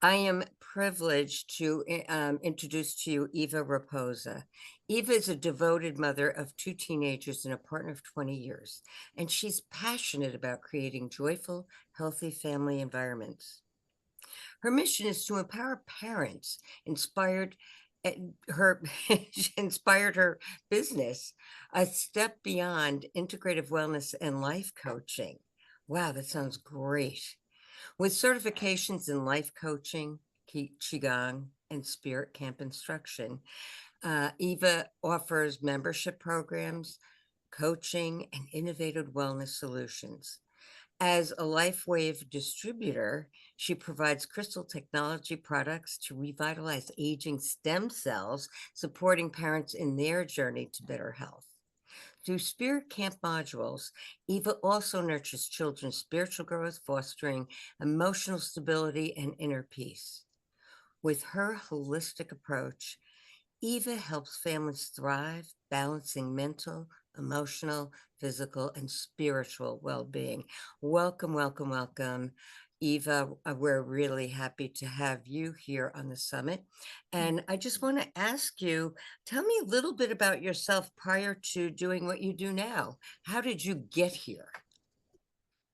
I am privileged to introduce to you Eva Raposa. Eva is a devoted mother of two teenagers and a partner of 20 years, and she's passionate about creating joyful, healthy family environments. Her mission is to empower parents, inspired her she inspired her business a step beyond integrative wellness and life coaching. Wow, that sounds great. With certifications in life coaching, Qigong, and spirit camp instruction, Eva offers membership programs, coaching, and innovative wellness solutions. As a LifeWave distributor, she provides crystal technology products to revitalize aging stem cells, supporting parents in their journey to better health. Through Spirit Camp modules, Eva also nurtures children's spiritual growth, fostering emotional stability and inner peace. With her holistic approach, Eva helps families thrive, balancing mental, emotional, physical, and spiritual well being. Welcome, welcome, welcome. Eva, we're really happy to have you here on the summit. And I just want to ask you, tell me a little bit about yourself prior to doing what you do now. How did you get here?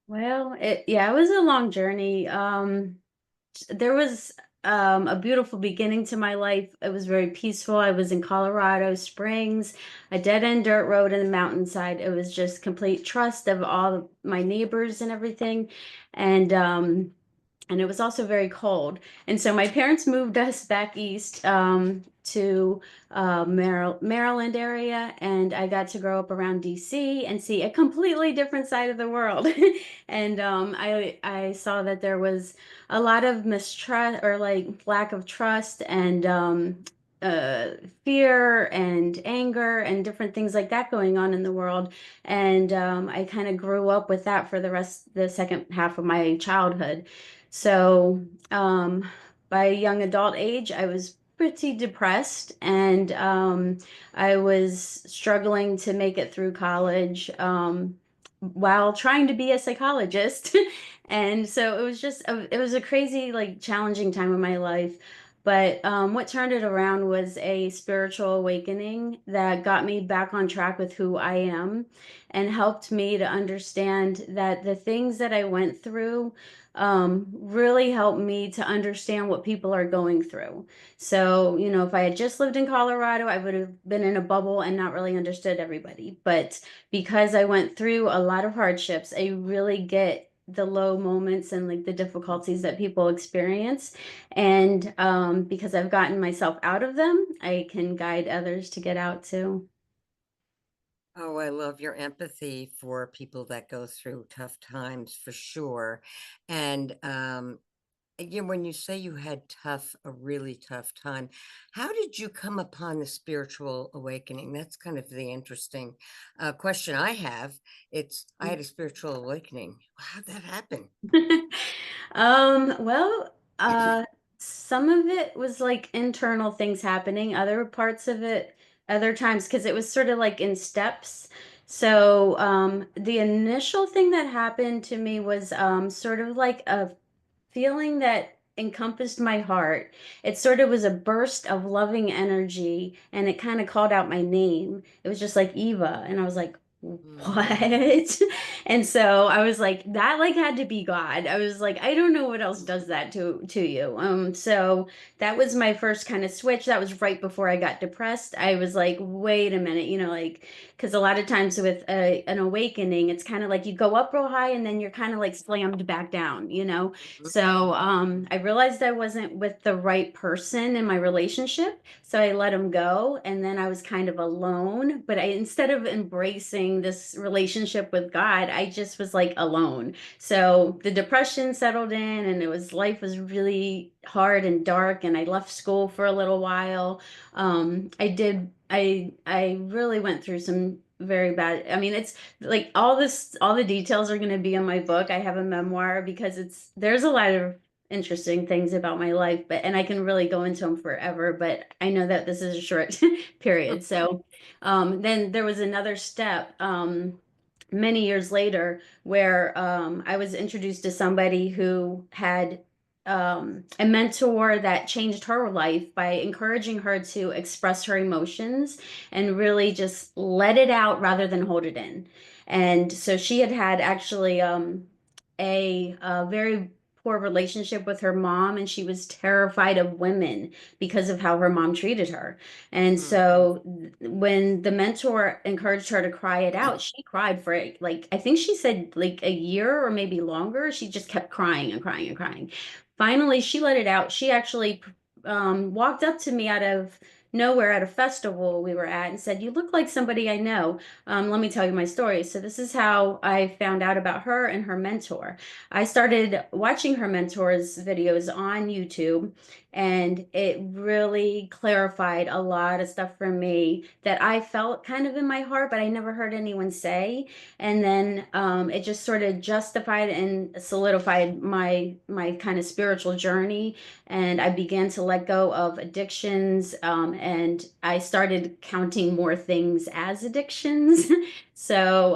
Well, it was a long journey. There was a beautiful beginning to my life. It was very peaceful. I was in Colorado Springs, a dead-end dirt road in the mountainside. It was just complete trust of all my neighbors and everything. And it was also very cold. And so my parents moved us back east to Maryland area, and I got to grow up around DC and see a completely different side of the world. And I saw that there was a lot of mistrust or like lack of trust and uh, fear and anger and different things like that going on in the world. And I kind of grew up with that for the second half of my childhood. So, by young adult age, I was pretty depressed and I was struggling to make it through college while trying to be a psychologist. And so it was a crazy, like, challenging time in my life. But what turned it around was a spiritual awakening that got me back on track with who I am and helped me to understand that the things that I went through really helped me to understand what people are going through. So, if I had just lived in Colorado, I would have been in a bubble and not really understood everybody. But because I went through a lot of hardships, I really get the low moments and like the difficulties that people experience. And because I've gotten myself out of them, I can guide others to get out too. Oh, I love your empathy for people that go through tough times for sure. And again, when you say you had a really tough time, how did you come upon the spiritual awakening? That's kind of the interesting question I have. I had a spiritual awakening. How'd that happen? Well, some of it was like internal things happening, other parts of it, other times, because it was sort of like in steps. So, the initial thing that happened to me was sort of like a feeling that encompassed my heart. It sort of was a burst of loving energy, and it kind of called out my name. It was just like Eva, and I was like, Mm, what? And so I was like, that like had to be God. I was like, I don't know what else does that to you. So that was my first kind of switch. That was right before I got depressed. I was like, wait a minute, like, because a lot of times with an awakening, it's kind of like you go up real high and then you're kind of like slammed back down. mhm, So I realized I wasn't with the right person in my relationship. So I let him go. And then I was kind of alone. But instead of embracing this relationship with God, I just was like alone. So the depression settled in and life was really hard and dark. And I left school for a little while. I really went through some very bad. I mean, it's like all the details are going to be in my book. I have a memoir because there's a lot of interesting things about my life, and I can really go into them forever, but I know that this is a short period. So then there was another step many years later where I was introduced to somebody who had a mentor that changed her life by encouraging her to express her emotions and really just let it out rather than hold it in. And so she had had actually a very poor relationship with her mom, and she was terrified of women because of how her mom treated her. And Mm. so when the mentor encouraged her to cry it out, she cried for like, I think she said like a year or maybe longer. She just kept crying and crying and crying. Finally, she let it out. She actually walked up to me out of nowhere at a festival we were at and said, "You look like somebody I know. Let me tell you my story." So this is how I found out about her and her mentor. I started watching her mentor's videos on YouTube, and it really clarified a lot of stuff for me that I felt kind of in my heart, but I never heard anyone say. And then it just sort of justified and solidified my kind of spiritual journey, and I began to let go of addictions, and I started counting more things as addictions. So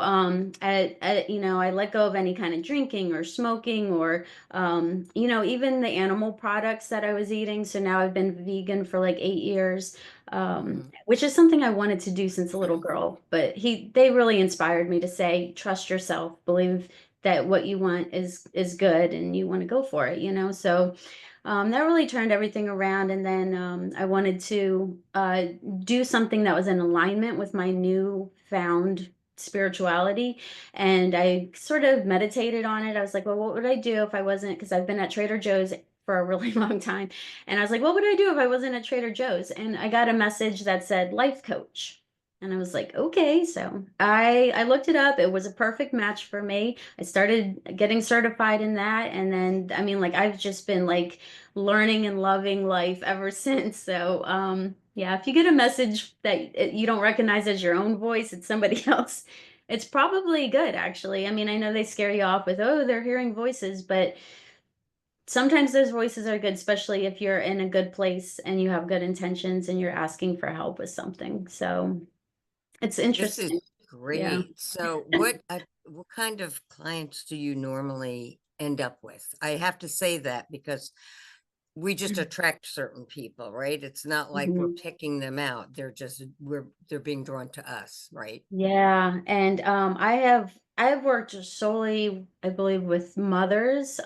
I let go of any kind of drinking or smoking or even the animal products that I was eating. So now I've been vegan for like 8 years, Mhm. which is something I wanted to do since a little girl. But they really inspired me to say, trust yourself, believe that what you want is good, and you want to go for it. So that really turned everything around. And then I wanted to do something that was in alignment with my new found spirituality. And I sort of meditated on it. I was like, well, what would I do if I wasn't? Because I've been at Trader Joe's for a really long time. And I was like, what would I do if I wasn't at Trader Joe's? And I got a message that said life coach. And I was like, okay. So I looked it up. It was a perfect match for me. I started getting certified in that. And then, I mean, like, I've just been like learning and loving life ever since. So, yeah, if you get a message that you don't recognize as your own voice, it's somebody else. It's probably good, actually. I mean, I know they scare you off with, oh, they're hearing voices, but sometimes those voices are good, especially if you're in a good place and you have good intentions and you're asking for help with something. So it's This is interesting. Yeah. great. So what kind of clients do you normally end up with? I have to say that because we just attract certain people, right? It's not like we're Mhm. picking them out. They're being drawn to us, right? Yeah, and I have worked solely, I believe, with mothers.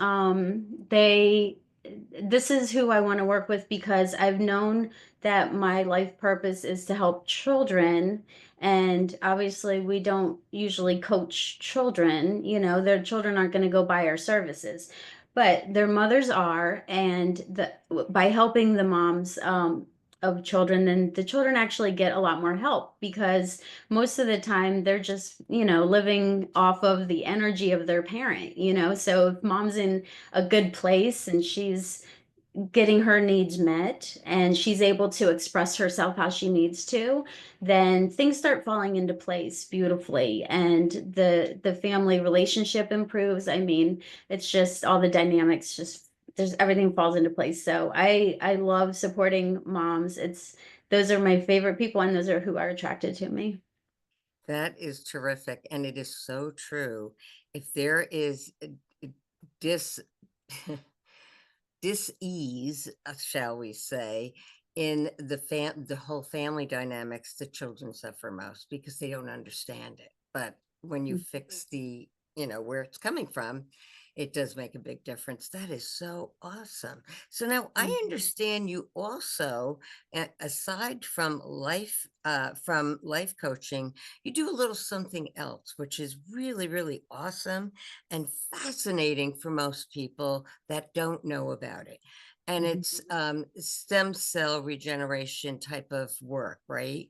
This is who I want to work with because I've known that my life purpose is to help children, and obviously we don't usually coach children. Their children aren't going to go buy our services, but their mothers are, and by helping the moms of children, then the children actually get a lot more help because most of the time they're just living off of the energy of their parent. So if mom's in a good place and she's getting her needs met and she's able to express herself how she needs to, then things start falling into place beautifully, and the family relationship improves. I mean, it's just all the dynamics, just there's everything falls into place. So I love supporting moms. It's Those are my favorite people, and those are who are attracted to me. That is terrific, and it is so true. If there is a dis dis-ease, shall we say, in the whole family dynamics, the children suffer most because they don't understand it. But when you fix where it's coming from, it does make a big difference. That is so awesome. So now I Mhm. understand you also, aside from life coaching, you do a little something else, which is really, really awesome and fascinating for most people that don't know about it. And it's Mhm. stem cell regeneration type of work, right?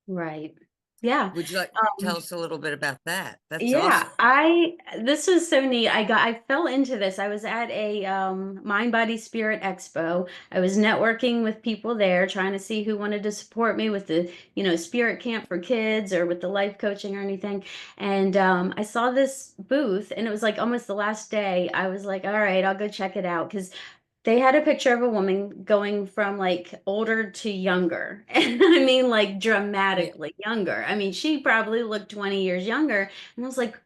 Right. Yeah. Would you like to tell Um, us a little bit about that? That's yeah, awesome. this was so neat. I fell into this. I was at a Mind Body Spirit Expo. I was networking with people there, trying to see who wanted to support me with the, spirit camp for kids or with the life coaching or anything. And I saw this booth, and it was like almost the last day. I was like, all right, I'll go check it out because they had a picture of a woman going from like older to younger. And I mean, like Yeah. dramatically younger. I mean, she probably looked 20 years younger. And I was like,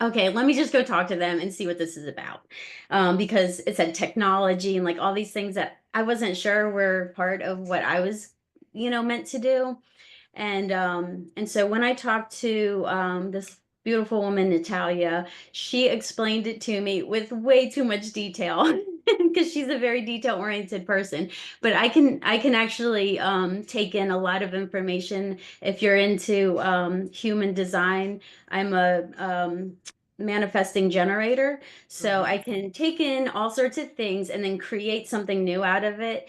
Okay, let me just go talk to them and see what this is about. Because it said technology and like all these things that I wasn't sure were part of what I was, meant to do. And so when I talked to this beautiful woman, Natalia, she explained it to me with way too much detail because she's a very detail-oriented person. But I can actually take in a lot of information if you're into human design. I'm a manifesting generator, so I Mhm. can take in all sorts of things and then create something new out of it.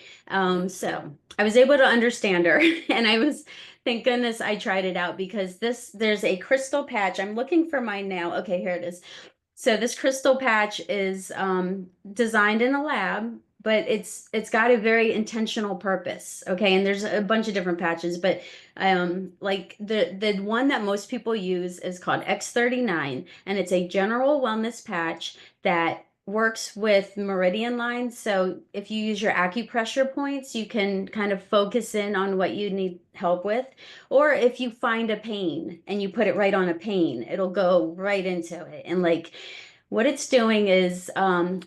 So I was able to understand her, and I was thank goodness I tried it out because there's a crystal patch. I'm looking for mine now. Okay, here it is. So this crystal patch is designed in a lab, but it's got a very intentional purpose. Okay, and there's a bunch of different patches, but like the one that most people use is called X39, and it's a general wellness patch that works with meridian lines. So if you use your acupressure points, you can kind of focus in on what you need help with. Or if you find a pain and you put it right on a pain, it'll go right into it. And like what it's doing is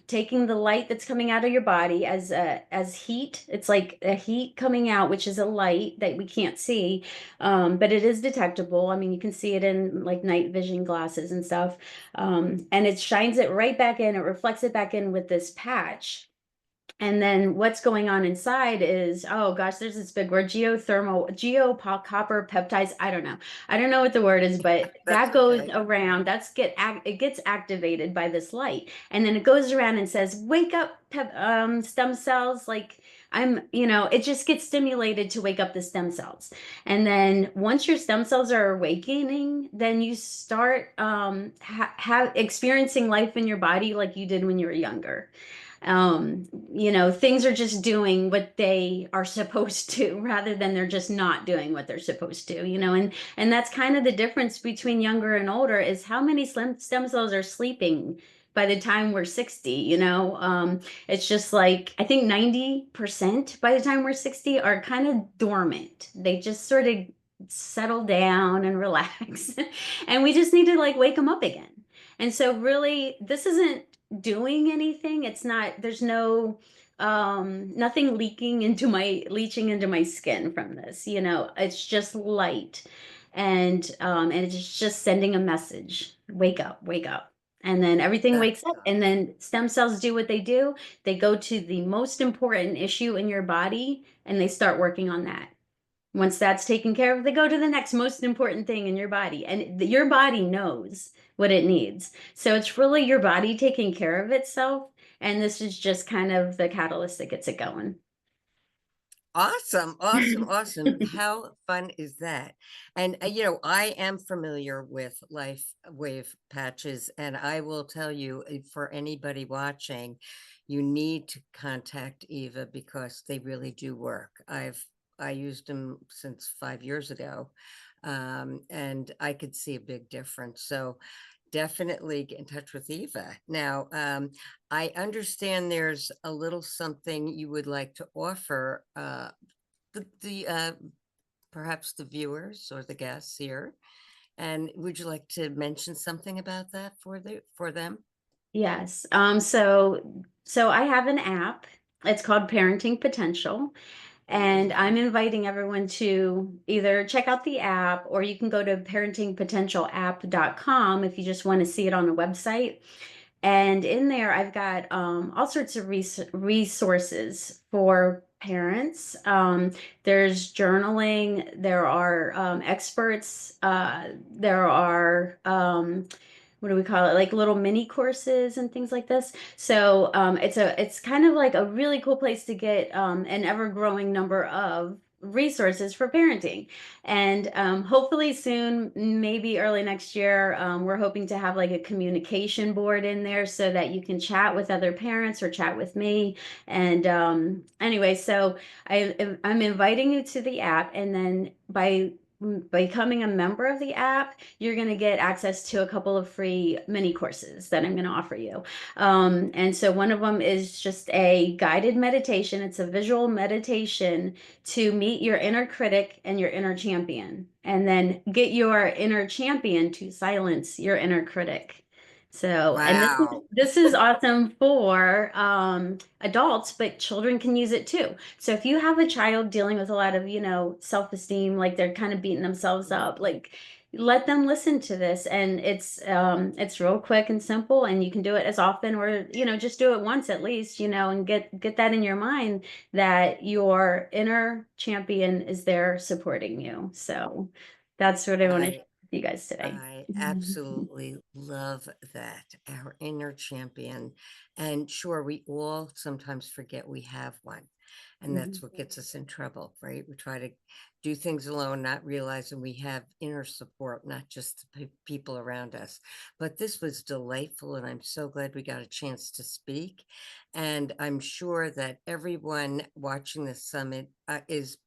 taking the light that's coming out of your body as heat. It's like a heat coming out, which is a light that we can't see, but it is detectable. I mean, you can see it in like night vision glasses and stuff, and it shines it right back in. It reflects it back in with this patch. And then what's going on inside is, oh gosh, there's this big word, geocopper peptides. I don't know. I don't know what the word is, but That's that goes okay. around. It gets activated by this light. And then it goes around and says, wake up, stem cells. Like it just gets stimulated to wake up the stem cells. And then once your stem cells are awakening, then you start experiencing life in your body like you did when you were younger. Things are just doing what they are supposed to rather than they're just not doing what they're supposed to, and that's kind of the difference between younger and older is how many stem cells are sleeping by the time we're 60. It's just like I think 90% by the time we're 60 are kind of dormant. They just sort of settle down and relax. And we just need to like wake them up again. And so really this isn't doing anything. It's not, there's no nothing leaching into my skin from this. It's just light. And it's just sending a message. Wake up, wake up. And then everything wakes That's up, and then stem cells do what they do. They go to the most important issue in your body and they start working on that. Once that's taken care of, they go to the next most important thing in your body. And your body knows what it needs. So it's really your body taking care of itself. And this is just kind of the catalyst that gets it going. awesome, awesome, awesome. How fun is that? And I am familiar with LifeWave patches, and I will tell you, for anybody watching, you need to contact Eva because they really do work. I used them since 5 years ago, and I could see a big difference. So definitely get in touch with Eva. Now, I understand there's a little something you would like to offer the perhaps the viewers or the guests here. And would you like to mention something about that for them? Yes. So I have an app. It's called Parenting Potential. And I'm Mhm. inviting everyone to either check out the app or you can go to parentingpotentialapp.com if you just want to see it on the website. And in there, I've got all sorts of resources for parents. There's journaling, there are experts, there are what do we call it, like little mini courses and things like this. So it's kind of like a really cool place to get an ever growing number of resources for parenting. And hopefully soon, maybe early next year, we're hoping to have like a communication board in there so that you can chat with other parents or chat with me. And anyway, so I'm inviting you to the app, and then by becoming a member of the app, you're going to get access to a couple of free mini courses that I'm going to offer you. And so one of them is just a guided meditation. It's a visual meditation to meet your inner critic and your inner champion, and then get your inner champion to silence your inner critic. So, and Wow. this is awesome for adults, but children can use it too. So if you have a child dealing with a lot of, self-esteem, like they're kind of beating themselves up, like let them listen to this. And it's real quick and simple, and you can do it as often, or just do it once at least, and get that in your mind that your inner champion is there supporting you. So that's what I want to share I with you guys today. I absolutely love that, our inner champion. And sure, we all sometimes forget we have one. And that's Mhm. what gets us in trouble, right? We try to do things alone, not realizing we have inner support, not just the people around us. But this was delightful, and I'm so glad we got a chance to speak. And I'm sure that everyone watching this summit is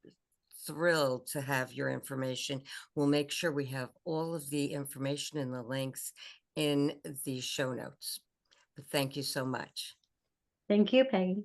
thrilled to have your information. We'll make sure we have all of the information and the links in the show notes. But thank you so much. Thank you, Peggy.